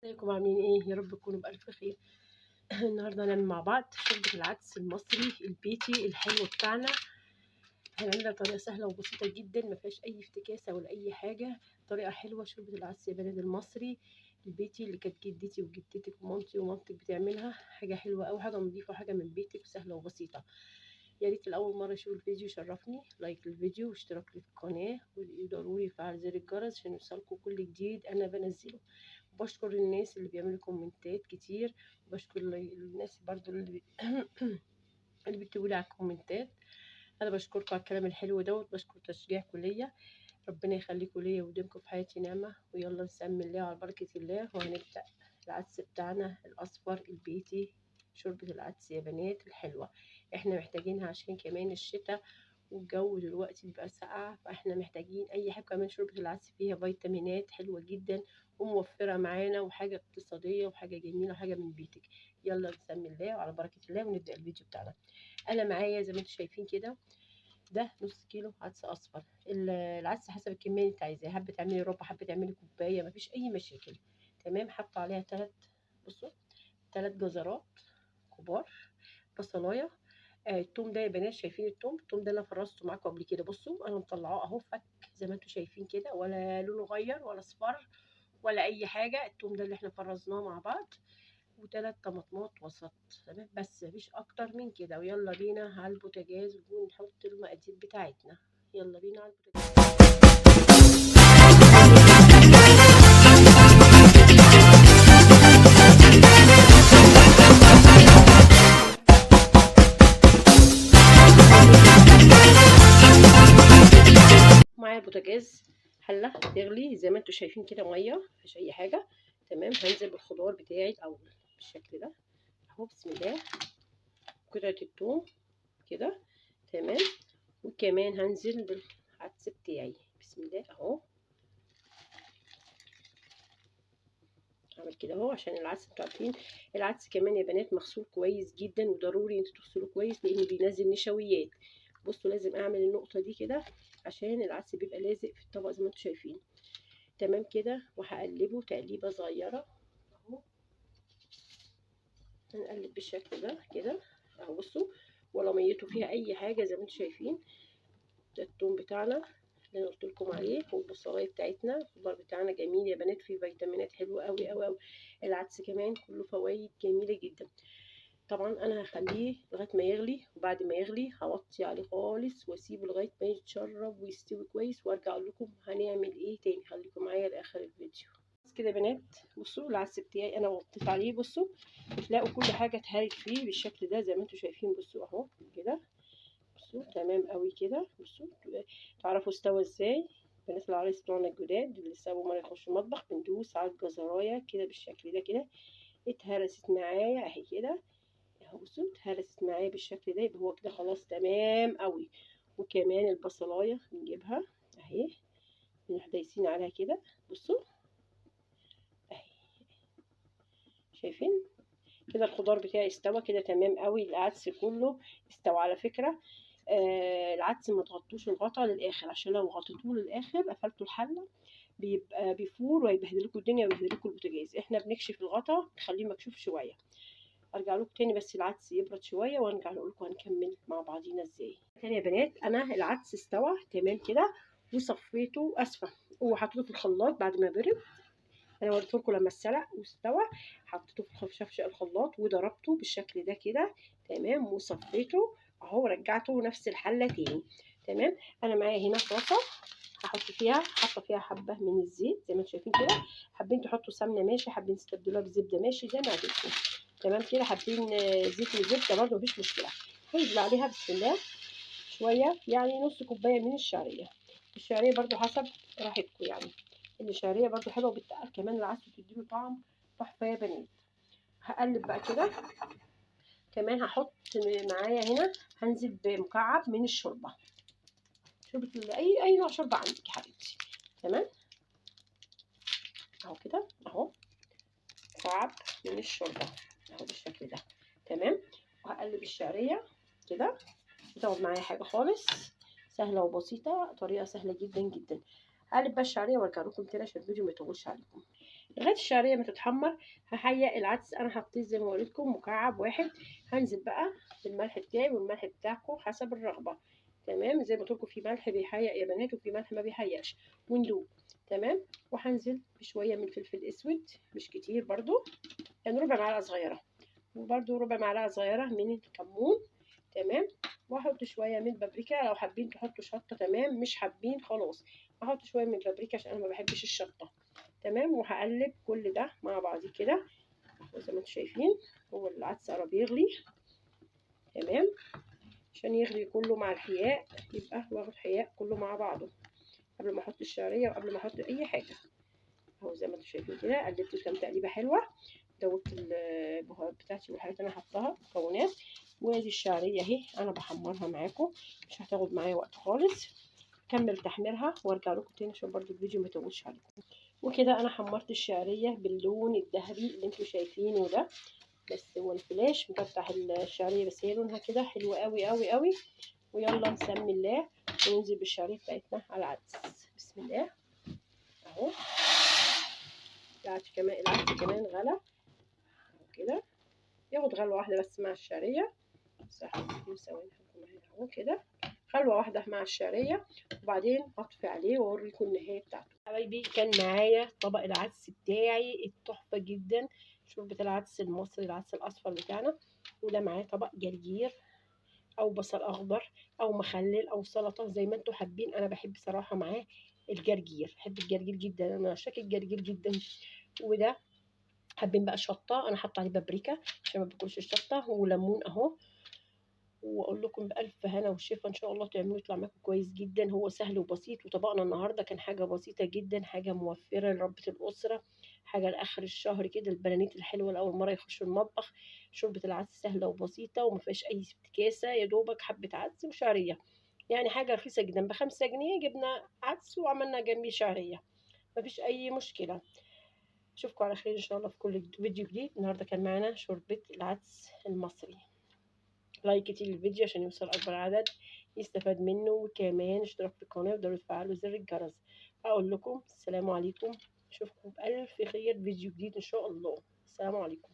ازيكم عاملين ايه؟ يا رب تكونوا بألف خير. النهارده هنعمل مع بعض شوربة العدس المصري البيتي الحلو بتاعنا. هنعملها بطريقة سهلة وبسيطة جدا، ما فيهاش أي افتكاسة ولا أي حاجة. طريقة حلوة، شوربة العدس يا بلد المصري البيتي اللي كانت جدتي وجدتك ومامتي ومامتك بتعملها. حاجة حلوة أوي، حاجة نظيفة وحاجة من بيتك وسهلة وبسيطة. يا ريت لأول مرة يشوف الفيديو يشرفني لايك للفيديو واشتراك في القناة وضروري يفعل زر الجرس عشان يوصلكوا كل جديد أنا بنزله. بشكر الناس اللي بيعملوا كومنتات كتير، وبشكر الناس برضو اللي بتقولي على الكومنتات. انا بشكركم على الكلام الحلو دوت، بشكر تشجيعكم ليا. ربنا يخليكم ليا ويديمكم في حياتي نعمه. ويلا نسمي الله على بركه الله وهنبدا العدس بتاعنا الاصفر البيتي، شوربه العدس يا بنات الحلوه. احنا محتاجينها عشان كمان الشتاء والجو دلوقتي بيبقى ساقع، فاحنا محتاجين اي حاجه. كمان شوربه العدس فيها فيتامينات حلوه جدا وموفره معانا، وحاجه اقتصاديه وحاجه جميله وحاجه من بيتك. يلا نسمي الله وعلى بركه الله ونبدا الفيديو بتاعنا. انا معايا زي ما انتم شايفين كده، ده نص كيلو عدس اصفر. العدس حسب الكميه اللي انت عايزاها، حابه تعملي ربع حابه تعملي كوبايه، مفيش اي مشاكل. تمام. حاطه عليها بصوا 3 جزرات كبار، بصلايه. التوم ده يا بنات، شايفين التوم ده انا فرزته معاكم قبل كده. بصوا انا مطلعاه اهو فك زي ما انتم شايفين كده، ولا لونه غير ولا اصفر ولا اي حاجه. التوم ده اللي احنا فرزناه مع بعض، و3 طماطمات وسط. تمام، بس مفيش اكتر من كده. ويلا بينا على البوتاجاز ونحط المقادير بتاعتنا. يلا بينا على البوتاجاز. معايا البوتاجاز حله تغلي زي ما انتم شايفين كده، ميه مفيش اي حاجه. تمام. هنزل بالخضار بتاعي الاول بالشكل ده اهو. بسم الله. قطعه الثوم كده. تمام. وكمان هنزل بالعدس بتاعي بسم الله اهو. اعمل كده اهو عشان العدس انتوا عارفين العدس كمان يا بنات مغسول كويس جدا، وضروري انتوا تغسلوه كويس لانه بينزل نشويات. بصوا لازم اعمل النقطه دي كده عشان العدس بيبقى لازق في الطبق زي ما انتوا شايفين. تمام كده. وهقلبه تقليبه صغيره اهو. هنقلب بالشكل ده كده اهو. بصوا ولا ميته فيها اي حاجه زي ما انتوا شايفين. ده الثوم بتاعنا اللي انا قلت لكم عليه، والبصلايه بتاعتنا. الخضار بتاعنا جميل يا بنات، فيه فيتامينات حلوه قوي قوي قوي. العدس كمان كله فوائد جميله جدا. طبعا انا هخليه لغايه ما يغلي، وبعد ما يغلي هوطي عليه خالص واسيبه لغايه ما يتشرب ويستوي كويس، وارجع اقول لكم هنعمل ايه تاني. خليكم معايا لاخر الفيديو. بس كده يا بنات، بصوا العدس بتاعي انا وطيت عليه. بصوا تلاقوا كل حاجه اتهرت فيه بالشكل ده زي ما انتم شايفين. بصوا اهو كده. بصوا تمام قوي كده. بصوا تعرفوا استوى ازاي. بنات العرايس بتوعنا الجداد اللي لسه اول مره يخشوا المطبخ، بندوس على الجزرايه كده بالشكل ده كده. اتهرست معايا اهي كده اهو. بصوا اتهرست معايا بالشكل ده، يبقى هو كده خلاص تمام قوي. وكمان البصلايه بنجيبها اهي، بنروح دايسين عليها كده. بصوا اهي شايفين كده الخضار بتاعي استوى كده تمام قوي. العدس كله استوى على فكره. العدس ما تغطوش الغطا للاخر، عشان لو غطيتوه للاخر قفلتوا الحله بيبقى بيفور وهيبهدلكوا الدنيا ويبهدلكوا البوتاجاز. احنا بنكشف الغطا نخليه مكشوف شويه. ارجع لكم تاني بس العدس يبرد شويه وارجع اقول لكم هنكمل مع بعضينا ازاي. تاني يا بنات، انا العدس استوى تمام كده وصفيته اسفه وحطيته في الخلاط بعد ما برد. انا وريت لكم لما اتسلق واستوى، حطيته في شفشق الخلاط وضربته بالشكل ده كده. تمام. وصفيته اهو، رجعته نفس الحله تاني. تمام. انا معايا هنا طاسه هحط فيها، حاطه فيها حبه من الزيت زي ما انتم شايفين كده. حابين تحطوا سمنه ماشي، حابين تستبدلوها بزبده ماشي زي ما عجبكم. تمام كده. حابين زيت وزبده برده مفيش مشكله. هنزل عليها بسم الله شويه، يعني نص كوبايه من الشعريه. الشعريه برده حسب راحتكم يعني. الشعريه برده حلوه وبتقل كمان العدس وتديله طعم تحفه يا بنات. هقلب بقى كده. كمان هحط معايا هنا، هنزل بمكعب من الشوربه. شوربه اي نوع شوربه عندك يا حبيبتي. تمام اهو كده اهو. مكعب من الشوربه اهو بالشكل ده. تمام. وهقلب الشعريه كده. مش هتاخد معايا حاجه خالص، سهله وبسيطه، طريقه سهله جدا جدا. هقلب بقى الشعريه وارجع لكم تاني عشان الفيديو ما يطولش عليكم. لغايه الشعريه ما تتحمر هحيق العدس. انا حطيت زي ما قلت لكم مكعب واحد. هنزل بقى بالملح بتاعي، والملح بتاعكم حسب الرغبه. تمام، زي ما قلت لكم في ملح بيحيق يا بنات وفي ملح ما بيحيقش، وندوق. تمام. وهنزل بشويه من الفلفل الاسود، مش كتير برضو، يعني ربع معلقه صغيره، وبرده ربع معلقه صغيره من الكمون. تمام. واحط شويه من البابريكا، لو حابين تحطوا شطه تمام، مش حابين خلاص. احط شويه من البابريكا عشان انا ما بحبش الشطه. تمام. وهقلب كل ده مع بعض كده زي ما انتم شايفين. هو العدس قرب يغلي. تمام. عشان يغلي كله مع الحياء، يبقى واخد حياء كله مع بعضه قبل ما احط الشعريه وقبل ما احط اي حاجه. اهو زي ما انتم شايفين كده قلبته كام تقليبه حلوه. دوبت البهارات بتاعتي والحاجات اللي انا حطاها مكونات. وادي الشعريه اهي انا بحمرها معاكم، مش هتاخد معايا وقت خالص. كمل تحميرها وارجع لكم تاني عشان برضو الفيديو ما يطولش عليكم. وكده انا حمرت الشعريه باللون الذهبي اللي انتم شايفينه ده. بس هو الفلاش مفتح الشعريه، بس هي لونها كده حلو قوي قوي قوي. ويلا نسمي الله وننزل بالشعريه بتاعتنا على العدس. بسم الله. اهو العدس كمان غلى كده، ياخد غلوه واحده بس مع الشعريه. صح، ثواني اهو كده، خلوه واحده مع الشعريه، وبعدين اطفي عليه واوريكم النهايه بتاعته. حبايبي كان معايا طبق العدس بتاعي التحفه جدا، شوربه العدس المصري، العدس الاصفر بتاعنا. وده معاه طبق جرجير او بصل اخضر او مخلل او سلطه زي ما انتم حابين. انا بحب صراحه معاه الجرجير، بحب الجرجير جدا، انا عشاق الجرجير جدا. وده حابين بقى شطه، انا حاطه عليه بابريكا عشان ما باكلش الشطه، وليمون اهو. واقول لكم بالف هنا والشفا ان شاء الله تعملوا يطلع معاكم كويس جدا. هو سهل وبسيط، وطبقنا النهارده كان حاجه بسيطه جدا، حاجه موفره لربة الاسره، حاجه لاخر الشهر كده، البنانيت الحلوه لاول مره يخشوا المطبخ. شوربه العدس سهله وبسيطه وما فيهاش اي افتكاسه، يا دوبك حبه عدس وشعريه، يعني حاجه رخيصه جدا. ب5 جنيه جبنا عدس وعملنا جنبيه شعريه، مفيش اي مشكله. اشوفكم على خير ان شاء الله في كل فيديو جديد. النهارده كان معانا شوربه العدس المصري. لايك كتير للفيديو عشان يوصل اكبر عدد يستفاد منه، وكمان اشتراك في القناه وضروري تفعلوا زر الجرس. اقول لكم السلام عليكم، اشوفكم بالف خير فيديو جديد ان شاء الله. السلام عليكم.